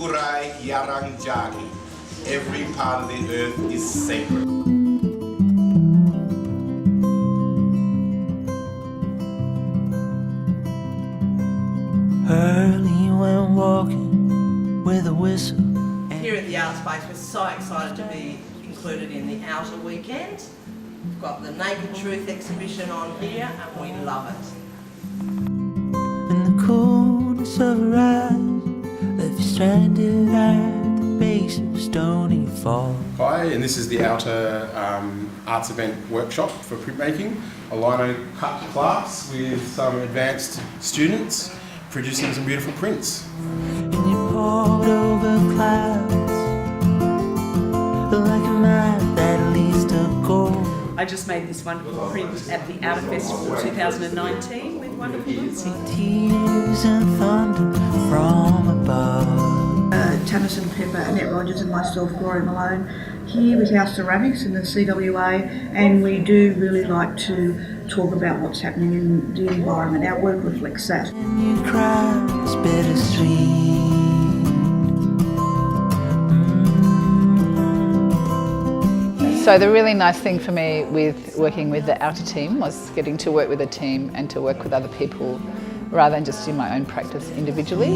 Kurai Yarang Jagi. Every part of the earth is sacred. Early when walking with a whistle. Here at the Art Space, we're so excited to be included in the OUTA weekend. We've got the Naked Truth exhibition on here and we love it. In the coolness of a rise, left stranded at the base of Stony Fall. Hi, and this is the OUTA Arts Event workshop for printmaking, a lino cut class with some advanced students producing some beautiful prints. And you poured over clouds like a map that leads to gold. I just made this wonderful print at the OUTA Festival 2019 with wonderful music. Tears and thunder from above. Tanison Pepper, Annette Rogers and myself, Gloria Malone, here with our ceramics in the CWA, and we do really like to talk about what's happening in the environment. Our work reflects that. And you cry, it's bittersweet. So the really nice thing for me with working with the OUTA team was getting to work with a team and to work with other people rather than just do my own practice individually.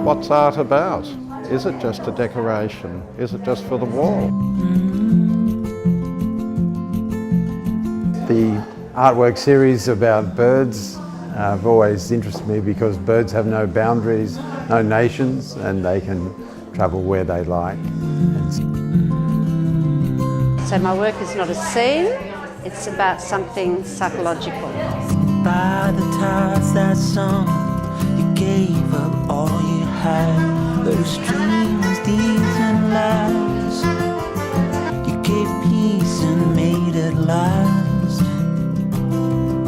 What's art about? Is it just a decoration? Is it just for the wall? The artwork series about birds have always interested me because birds have no boundaries, no nations, and they can travel where they like. So my work is not a scene, it's about something psychological. By the tides that summer, you gave up all you had. Those dreams, these and lies. You gave peace and made it last.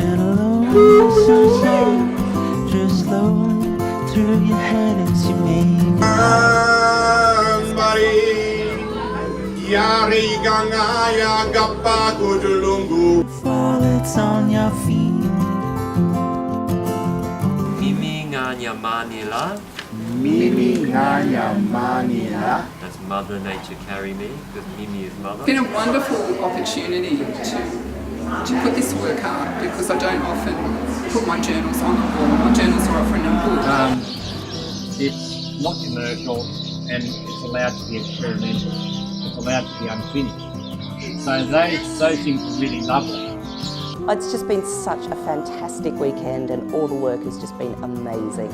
And alone the sunshine just slowly through your head as you make it. Fall, it's on your feet. Mimi nganya manila. Mimi nganya manila. That's Mother Nature carry me, because Mimi is mother. It's been a wonderful opportunity to put this work out because I don't often put my journals on the wall. My journals are often in books. It's not commercial and it's allowed to be experimental. It's allowed to be unfinished. So those things are really lovely. It's just been such a fantastic weekend and all the work has just been amazing.